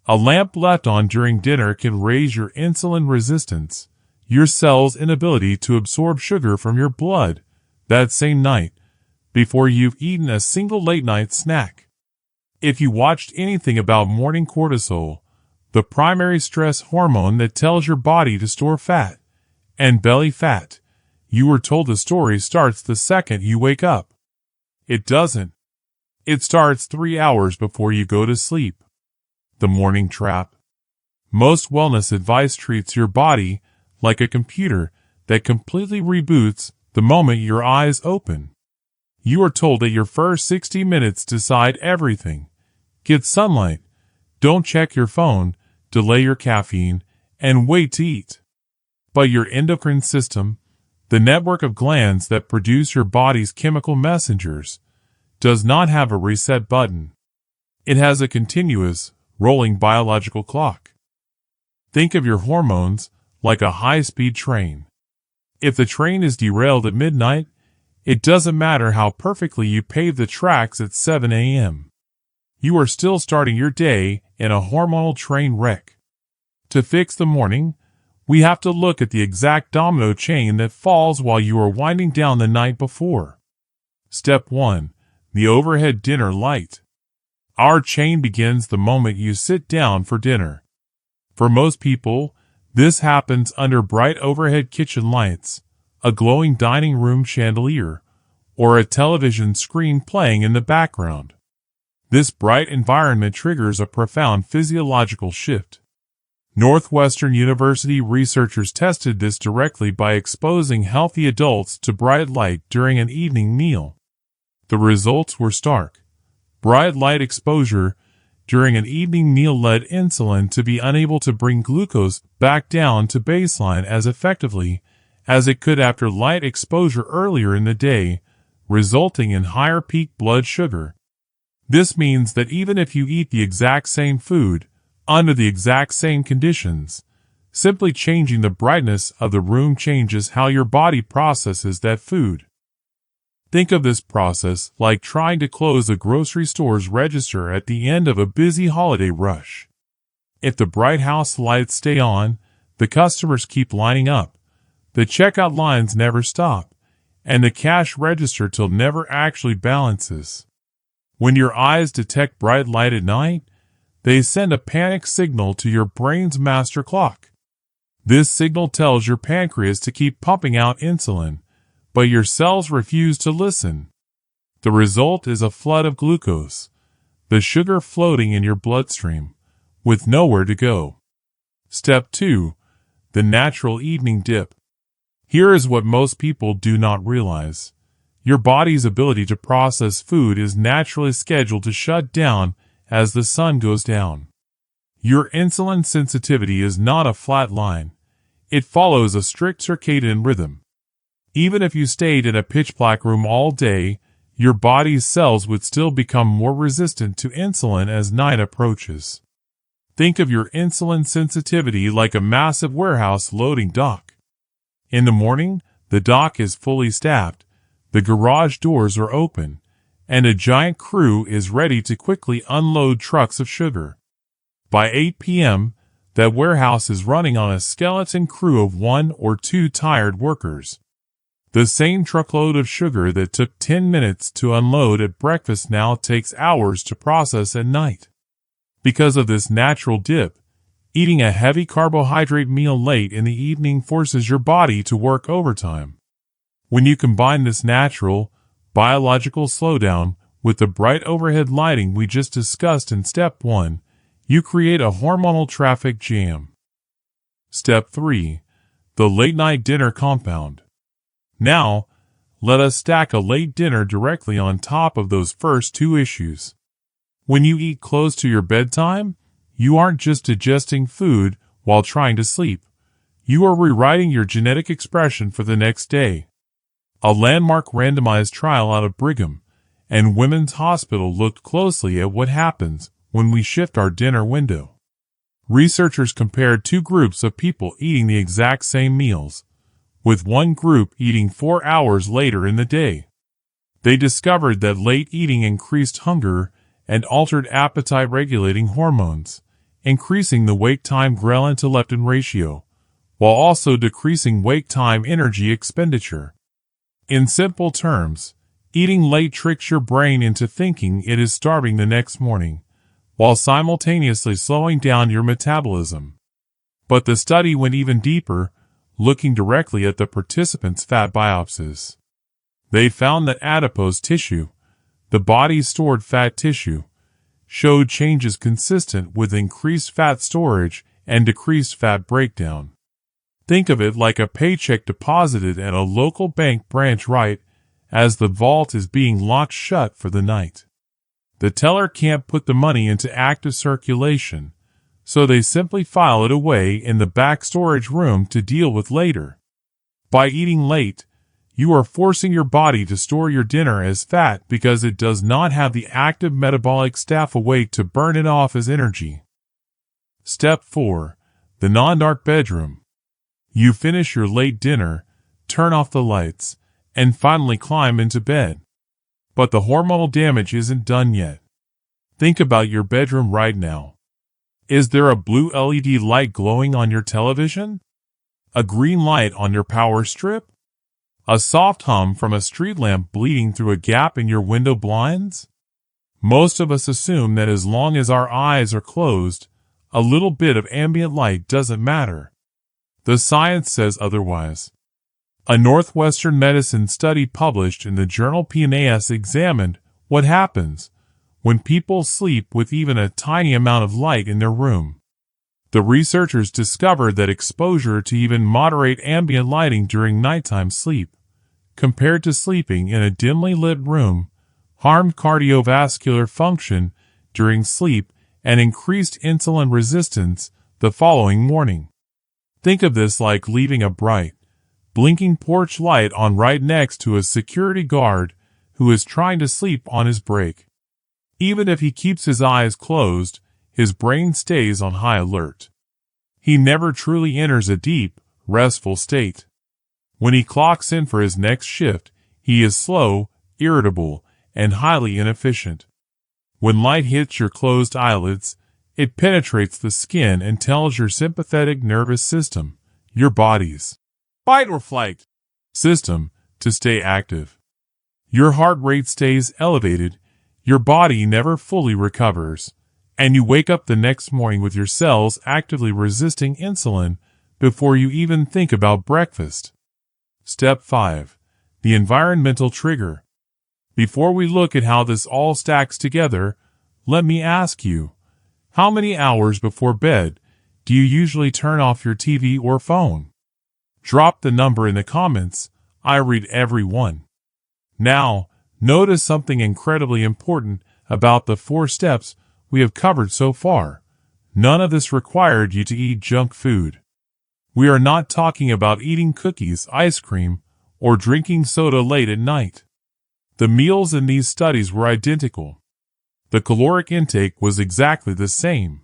A lamp left on during dinner can raise your insulin resistance, your cell's inability to absorb sugar from your blood that same night before you've eaten a single late-night snack. If you watched anything about morning cortisol, the primary stress hormone that tells your body to store fat and belly fat, you were told the story starts the second you wake up. It doesn't. It starts 3 hours before you go to sleep. The morning trap. Most wellness advice treats your body like a computer that completely reboots the moment your eyes open. You are told that your first 60 minutes decide everything. Get sunlight, don't check your phone, delay your caffeine, and wait to eat. But your endocrine system, the network of glands that produce your body's chemical messengers, does not have a reset button. It has a continuous, rolling biological clock. Think of your hormones like a high-speed train. If the train is derailed at midnight, it doesn't matter how perfectly you pave the tracks at 7 a.m. You are still starting your day in a hormonal train wreck. To fix the morning, we have to look at the exact domino chain that falls while you are winding down the night before. Step 1. The overhead dinner light. Our chain begins the moment you sit down for dinner. For most people, this happens under bright overhead kitchen lights, a glowing dining room chandelier, or a television screen playing in the background. This bright environment triggers a profound physiological shift. Northwestern University researchers tested this directly by exposing healthy adults to bright light during an evening meal. The results were stark. Bright light exposure during an evening meal led insulin to be unable to bring glucose back down to baseline as effectively as it could after light exposure earlier in the day, resulting in higher peak blood sugar. This means that even if you eat the exact same food, under the exact same conditions, simply changing the brightness of the room changes how your body processes that food. Think of this process like trying to close a grocery store's register at the end of a busy holiday rush. If the bright house lights stay on, the customers keep lining up, the checkout lines never stop, and the cash register till never actually balances. When your eyes detect bright light at night, they send a panic signal to your brain's master clock. This signal tells your pancreas to keep pumping out insulin, but your cells refuse to listen. The result is a flood of glucose, the sugar floating in your bloodstream, with nowhere to go. Step 2. The natural evening dip. Here is what most people do not realize. Your body's ability to process food is naturally scheduled to shut down as the sun goes down. Your insulin sensitivity is not a flat line. It follows a strict circadian rhythm. Even if you stayed in a pitch-black room all day, your body's cells would still become more resistant to insulin as night approaches. Think of your insulin sensitivity like a massive warehouse loading dock. In the morning, the dock is fully staffed, the garage doors are open, and a giant crew is ready to quickly unload trucks of sugar. By 8 p.m., that warehouse is running on a skeleton crew of 1 or 2 tired workers. The same truckload of sugar that took 10 minutes to unload at breakfast now takes hours to process at night. Because of this natural dip, eating a heavy carbohydrate meal late in the evening forces your body to work overtime. When you combine this natural, biological slowdown with the bright overhead lighting we just discussed in Step 1, you create a hormonal traffic jam. Step 3. The late-night dinner compound. Now, let us stack a late dinner directly on top of those first 2 issues. When you eat close to your bedtime, you aren't just digesting food while trying to sleep. You are rewriting your genetic expression for the next day. A landmark randomized trial out of Brigham and Women's Hospital looked closely at what happens when we shift our dinner window. Researchers compared 2 groups of people eating the exact same meals, with one group eating 4 hours later in the day. They discovered that late eating increased hunger and altered appetite-regulating hormones, increasing the wake-time Ghrelin to leptin ratio, while also decreasing wake-time energy expenditure. In simple terms, eating late tricks your brain into thinking it is starving the next morning, while simultaneously slowing down your metabolism. But the study went even deeper, looking directly at the participants' fat biopsies. They found that adipose tissue, the body's stored fat tissue, showed changes consistent with increased fat storage and decreased fat breakdown. Think of it like a paycheck deposited at a local bank branch right as the vault is being locked shut for the night. The teller can't put the money into active circulation, so they simply file it away in the back storage room to deal with later. By eating late, you are forcing your body to store your dinner as fat because it does not have the active metabolic staff awake to burn it off as energy. Step 4. The non-dark bedroom. You finish your late dinner, turn off the lights, and finally climb into bed. But the hormonal damage isn't done yet. Think about your bedroom right now. Is there a blue LED light glowing on your television? A green light on your power strip? A soft hum from a street lamp bleeding through a gap in your window blinds? Most of us assume that as long as our eyes are closed, a little bit of ambient light doesn't matter. The science says otherwise. A Northwestern medicine study published in the journal PNAS examined what happens when people sleep with even a tiny amount of light in their room. The researchers discovered that exposure to even moderate ambient lighting during nighttime sleep, compared to sleeping in a dimly lit room, harmed cardiovascular function during sleep and increased insulin resistance the following morning. Think of this like leaving a bright, blinking porch light on right next to a security guard who is trying to sleep on his break. Even if he keeps his eyes closed, his brain stays on high alert. He never truly enters a deep, restful state. When he clocks in for his next shift, he is slow, irritable, and highly inefficient. When light hits your closed eyelids, it penetrates the skin and tells your sympathetic nervous system, your body's fight or flight system, to stay active. Your heart rate stays elevated, your body never fully recovers, and you wake up the next morning with your cells actively resisting insulin before you even think about breakfast. Step 5. The environmental trigger. Before we look at how this all stacks together, let me ask you, how many hours before bed do you usually turn off your TV or phone? Drop the number in the comments. I read every one. Now, notice something incredibly important about the 4 steps we have covered so far. None of this required you to eat junk food. We are not talking about eating cookies, ice cream, or drinking soda late at night. The meals in these studies were identical. The caloric intake was exactly the same.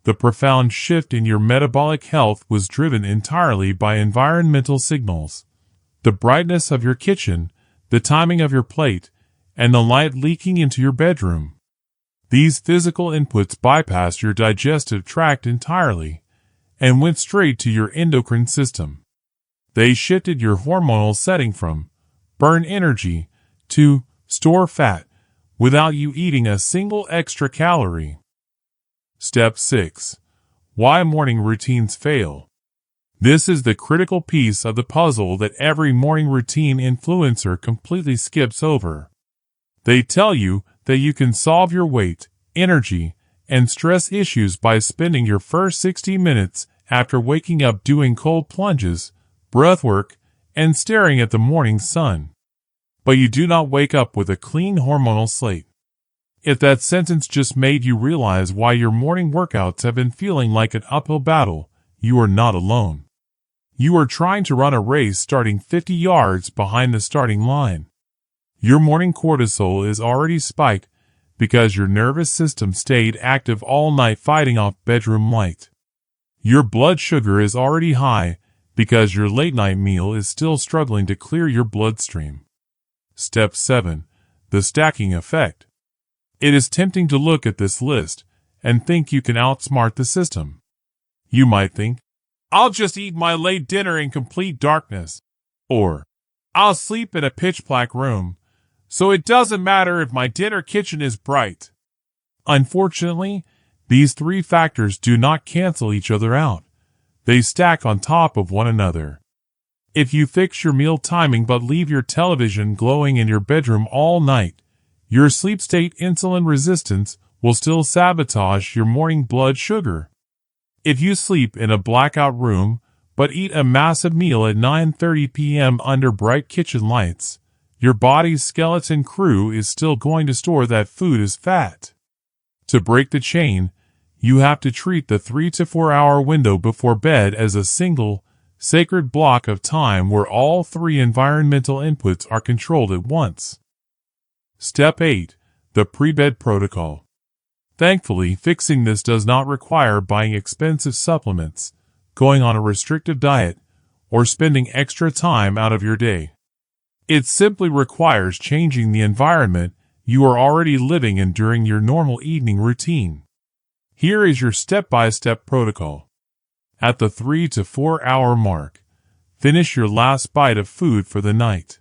The profound shift in your metabolic health was driven entirely by environmental signals. The brightness of your kitchen, the timing of your plate, and the light leaking into your bedroom. These physical inputs bypassed your digestive tract entirely and went straight to your endocrine system. They shifted your hormonal setting from burn energy to store fat without you eating a single extra calorie. Step 6. Why morning routines fail. This is the critical piece of the puzzle that every morning routine influencer completely skips over. They tell you that you can solve your weight, energy, and stress issues by spending your first 60 minutes after waking up doing cold plunges, breath work, and staring at the morning sun. But you do not wake up with a clean hormonal slate. If that sentence just made you realize why your morning workouts have been feeling like an uphill battle, you are not alone. You are trying to run a race starting 50 yards behind the starting line. Your morning cortisol is already spiked because your nervous system stayed active all night fighting off bedroom light. Your blood sugar is already high because your late-night meal is still struggling to clear your bloodstream. Step 7. The stacking effect. It is tempting to look at this list and think you can outsmart the system. You might think, I'll just eat my late dinner in complete darkness. Or, I'll sleep in a pitch-black room, so it doesn't matter if my dinner kitchen is bright. Unfortunately, these three factors do not cancel each other out. They stack on top of one another. If you fix your meal timing but leave your television glowing in your bedroom all night, your sleep state insulin resistance will still sabotage your morning blood sugar. If you sleep in a blackout room but eat a massive meal at 9:30 p.m. under bright kitchen lights, your body's skeleton crew is still going to store that food as fat. To break the chain, you have to treat the 3 to 4 hour window before bed as a single, sacred block of time where all three environmental inputs are controlled at once. Step 8. The pre-bed protocol. Thankfully, fixing this does not require buying expensive supplements, going on a restrictive diet, or spending extra time out of your day. It simply requires changing the environment you are already living in during your normal evening routine. Here is your step-by-step protocol. At the 3 to 4 hour mark, finish your last bite of food for the night.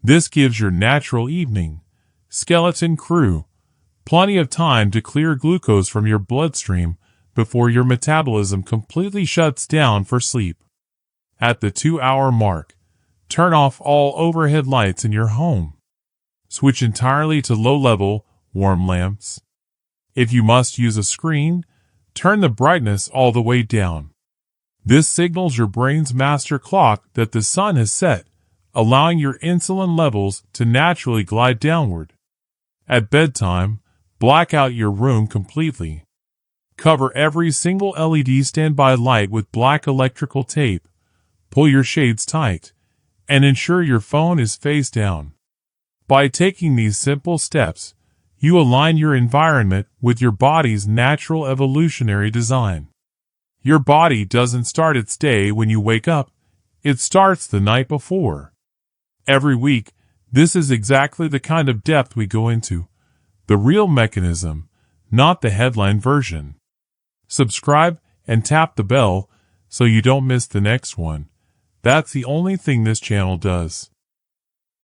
This gives your natural evening skeleton crew plenty of time to clear glucose from your bloodstream before your metabolism completely shuts down for sleep. At the 2 hour mark, turn off all overhead lights in your home. Switch entirely to low-level, warm lamps. If you must use a screen, turn the brightness all the way down. This signals your brain's master clock that the sun has set, allowing your insulin levels to naturally glide downward. At bedtime, black out your room completely. Cover every single LED standby light with black electrical tape, pull your shades tight, and ensure your phone is face down. By taking these simple steps, you align your environment with your body's natural evolutionary design. Your body doesn't start its day when you wake up, it starts the night before. Every week, this is exactly the kind of depth we go into. The real mechanism, not the headline version. Subscribe and tap the bell so you don't miss the next one. That's the only thing this channel does.